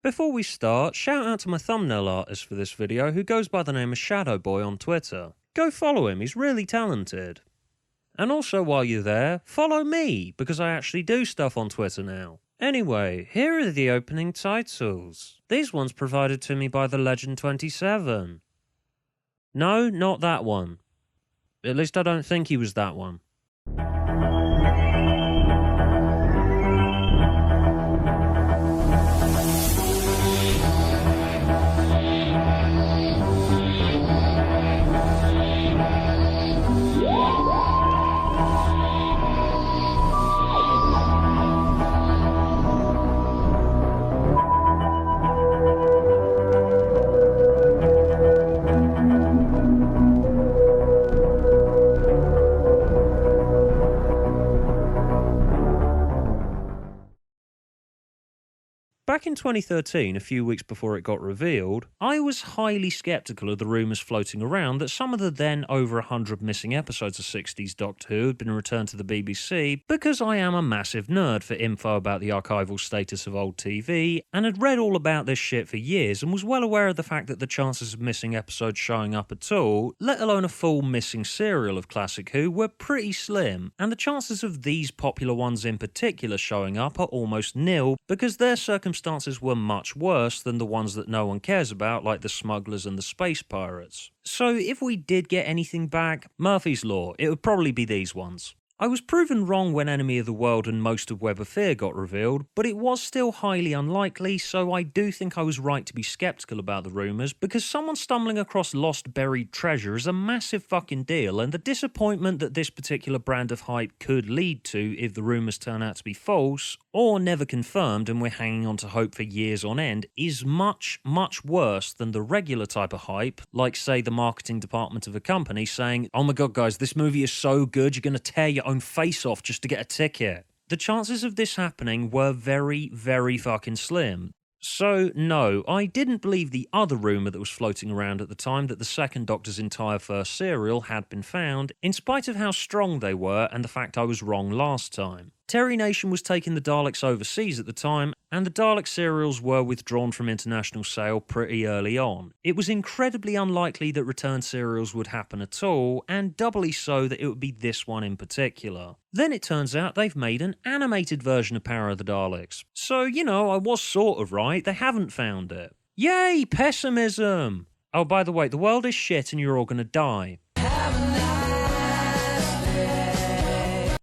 Before we start, shout out to my thumbnail artist for this video who goes by the name of Shadowboy on Twitter. Go follow him, he's really talented. And also while you're there, follow me, because I actually do stuff on Twitter now. Anyway, here are the opening titles. These ones provided to me by the Legend 27. No, not that one. At least I don't think he was that one. Back in 2013, a few weeks before it got revealed, I was highly skeptical of the rumours floating around that some of the then over 100 missing episodes of 60s Doctor Who had been returned to the BBC because I am a massive nerd for info about the archival status of old TV and had read all about this shit for years and was well aware of the fact that the chances of missing episodes showing up at all, let alone a full missing serial of Classic Who, were pretty slim, and the chances of these popular ones in particular showing up are almost nil because their circumstances were much worse than the ones that no one cares about, like the smugglers and the space pirates. So if we did get anything back, Murphy's Law, it would probably be these ones. I was proven wrong when Enemy of the World and most of Web of Fear got revealed, but it was still highly unlikely, so I do think I was right to be skeptical about the rumours, because someone stumbling across lost buried treasure is a massive fucking deal, and the disappointment that this particular brand of hype could lead to if the rumours turn out to be false, or never confirmed and we're hanging on to hope for years on end, is much, much worse than the regular type of hype, like say the marketing department of a company saying, "Oh my god guys, this movie is so good you're going to tear your own face off just to get a ticket." The chances of this happening were very, very fucking slim. So, no, I didn't believe the other rumour that was floating around at the time that the second Doctor's entire first serial had been found, in spite of how strong they were and the fact I was wrong last time. Terry Nation was taking the Daleks overseas at the time, and the Dalek serials were withdrawn from international sale pretty early on. It was incredibly unlikely that return serials would happen at all, and doubly so that it would be this one in particular. Then it turns out they've made an animated version of Power of the Daleks. So, you know, I was sort of right, they haven't found it. Yay, pessimism! Oh, by the way, the world is shit and you're all gonna die.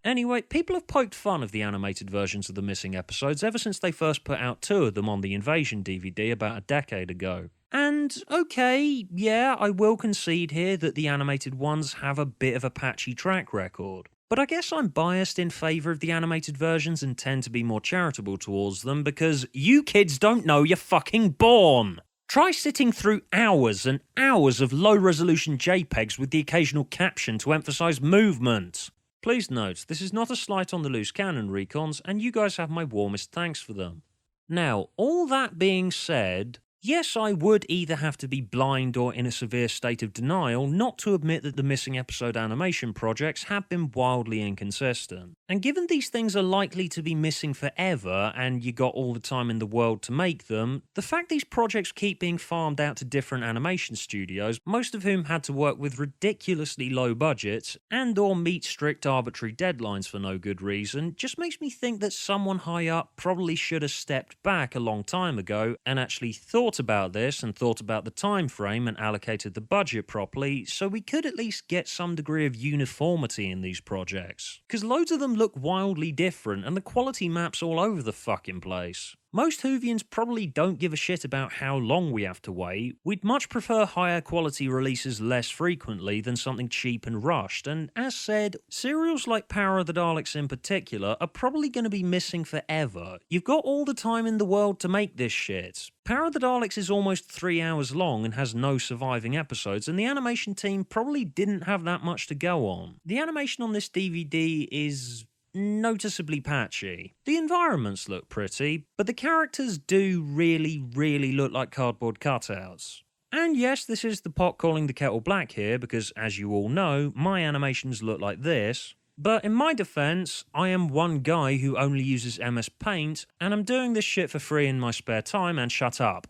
Anyway, people have poked fun of the animated versions of the missing episodes ever since they first put out 2 of them on the Invasion DVD about a decade ago. And, okay, yeah, I will concede here that the animated ones have a bit of a patchy track record. But I guess I'm biased in favour of the animated versions and tend to be more charitable towards them because you kids don't know you're fucking born! Try sitting through hours and hours of low-resolution JPEGs with the occasional caption to emphasise movement. Please note, this is not a slight on the loose cannon recons, and you guys have my warmest thanks for them. Now, all that being said, yes, I would either have to be blind or in a severe state of denial not to admit that the missing episode animation projects have been wildly inconsistent. And given these things are likely to be missing forever and you got all the time in the world to make them, the fact these projects keep being farmed out to different animation studios, most of whom had to work with ridiculously low budgets and or meet strict arbitrary deadlines for no good reason, just makes me think that someone high up probably should have stepped back a long time ago and actually thought about this and thought about the time frame and allocated the budget properly so we could at least get some degree of uniformity in these projects. Because loads of them look wildly different and the quality map's all over the fucking place. Most Whovians probably don't give a shit about how long we have to wait. We'd much prefer higher quality releases less frequently than something cheap and rushed, and as said, serials like Power of the Daleks in particular are probably going to be missing forever. You've got all the time in the world to make this shit. Power of the Daleks is almost 3 hours long and has no surviving episodes, and the animation team probably didn't have that much to go on. The animation on this DVD is noticeably patchy. The environments look pretty, but the characters do really look like cardboard cutouts. And yes, this is the pot calling the kettle black here, because as you all know, my animations look like this. But in my defense, I am one guy who only uses MS Paint, and I'm doing this shit for free in my spare time, and shut up.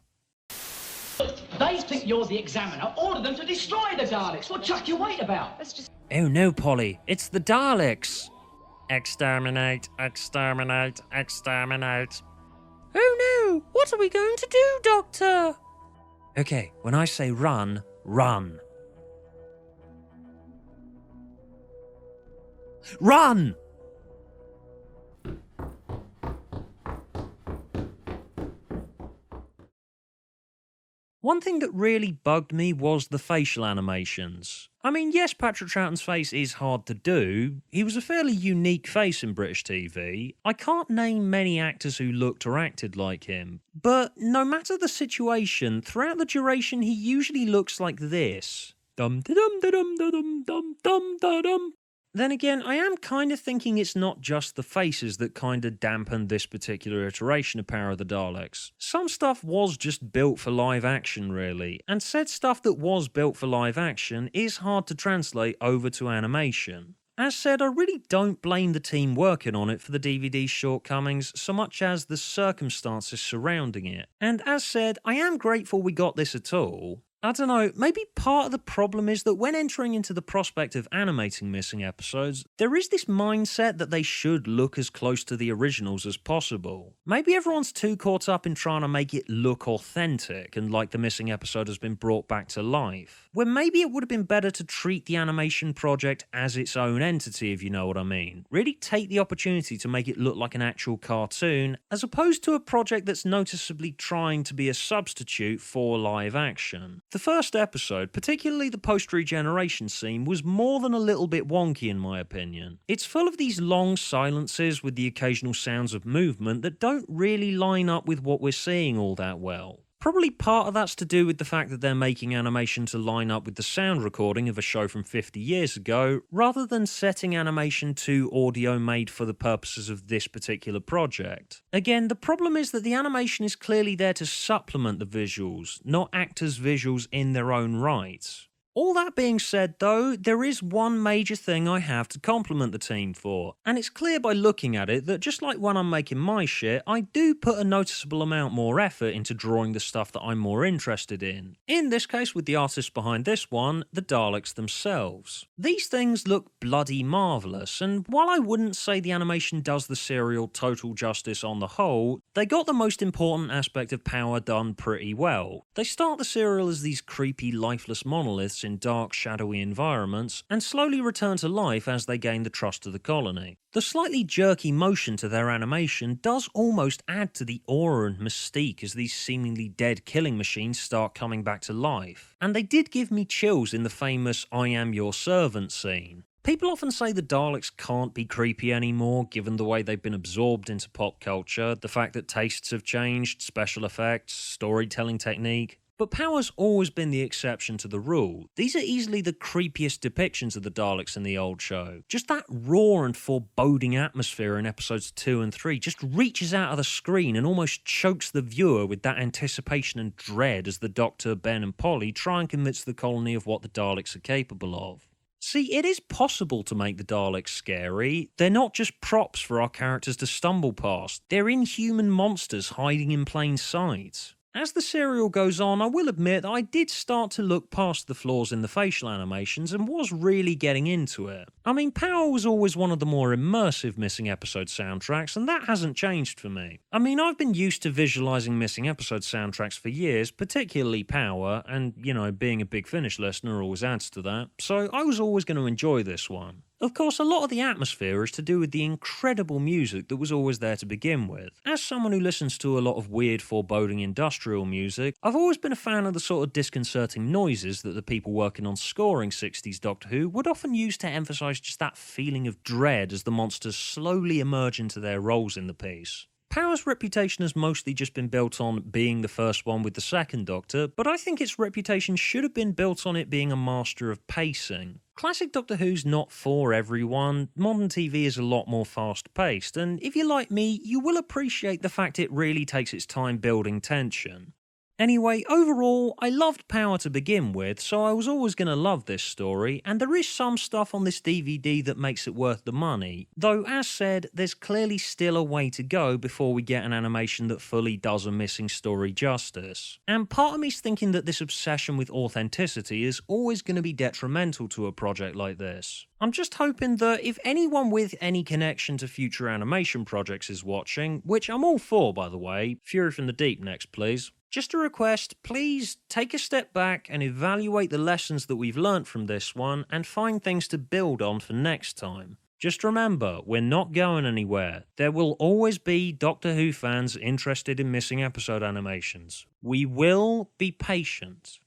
They think you're the examiner. Order them to destroy the Daleks. What chuck you wait about? Let's just... Oh no, Polly, it's the Daleks! Exterminate, exterminate, exterminate. Oh no, what are we going to do, Doctor? Okay, when I say run, run. Run! One thing that really bugged me was the facial animations. I mean, yes, Patrick Troughton's face is hard to do. He was a fairly unique face in British TV. I can't name many actors who looked or acted like him. But no matter the situation, throughout the duration he usually looks like this. Dum-da-dum-da-dum-da-dum-dum-da-dum. Then again, I am kind of thinking it's not just the faces that kind of dampened this particular iteration of Power of the Daleks. Some stuff was just built for live action, really, and said stuff that was built for live action is hard to translate over to animation. As said, I really don't blame the team working on it for the DVD's shortcomings so much as the circumstances surrounding it. And as said, I am grateful we got this at all. I don't know, maybe part of the problem is that when entering into the prospect of animating missing episodes, there is this mindset that they should look as close to the originals as possible. Maybe everyone's too caught up in trying to make it look authentic and like the missing episode has been brought back to life, when maybe it would have been better to treat the animation project as its own entity, if you know what I mean. Really take the opportunity to make it look like an actual cartoon, as opposed to a project that's noticeably trying to be a substitute for live action. The first episode, particularly the post-regeneration scene, was more than a little bit wonky in my opinion. It's full of these long silences with the occasional sounds of movement that don't really line up with what we're seeing all that well. Probably part of that's to do with the fact that they're making animation to line up with the sound recording of a show from 50 years ago, rather than setting animation to audio made for the purposes of this particular project. Again, the problem is that the animation is clearly there to supplement the visuals, not act as visuals in their own right. All that being said though, there is one major thing I have to compliment the team for, and it's clear by looking at it that just like when I'm making my shit, I do put a noticeable amount more effort into drawing the stuff that I'm more interested in. In this case with the artists behind this one, the Daleks themselves. These things look bloody marvellous, and while I wouldn't say the animation does the serial total justice on the whole, they got the most important aspect of Power done pretty well. They start the serial as these creepy lifeless monoliths in dark, shadowy environments, and slowly return to life as they gain the trust of the colony. The slightly jerky motion to their animation does almost add to the aura and mystique as these seemingly dead killing machines start coming back to life. And they did give me chills in the famous "I am your servant" scene. People often say the Daleks can't be creepy anymore, given the way they've been absorbed into pop culture, the fact that tastes have changed, special effects, storytelling technique. But Power's always been the exception to the rule. These are easily the creepiest depictions of the Daleks in the old show. Just that raw and foreboding atmosphere in episodes 2 and 3 just reaches out of the screen and almost chokes the viewer with that anticipation and dread as the Doctor, Ben and Polly try and convince the colony of what the Daleks are capable of. See, it is possible to make the Daleks scary. They're not just props for our characters to stumble past. They're inhuman monsters hiding in plain sight. As the serial goes on, I will admit that I did start to look past the flaws in the facial animations and was really getting into it. I mean, Power was always one of the more immersive missing episode soundtracks, and that hasn't changed for me. I mean, I've been used to visualising missing episode soundtracks for years, particularly Power, and, you know, being a Big Finish listener always adds to that, so I was always going to enjoy this one. Of course, a lot of the atmosphere is to do with the incredible music that was always there to begin with. As someone who listens to a lot of weird, foreboding industrial music, I've always been a fan of the sort of disconcerting noises that the people working on scoring 60s Doctor Who would often use to emphasise just that feeling of dread as the monsters slowly emerge into their roles in the piece. Power's reputation has mostly just been built on being the first one with the second Doctor, but I think its reputation should have been built on it being a master of pacing. Classic Doctor Who's not for everyone, modern TV is a lot more fast-paced, and if you're like me, you will appreciate the fact it really takes its time building tension. Anyway, overall, I loved Power to begin with, so I was always going to love this story, and there is some stuff on this DVD that makes it worth the money. Though, as said, there's clearly still a way to go before we get an animation that fully does a missing story justice. And part of me's thinking that this obsession with authenticity is always going to be detrimental to a project like this. I'm just hoping that if anyone with any connection to future animation projects is watching, which I'm all for by the way, Fury from the Deep next please. Just a request, please take a step back and evaluate the lessons that we've learnt from this one and find things to build on for next time. Just remember, we're not going anywhere. There will always be Doctor Who fans interested in missing episode animations. We will be patient.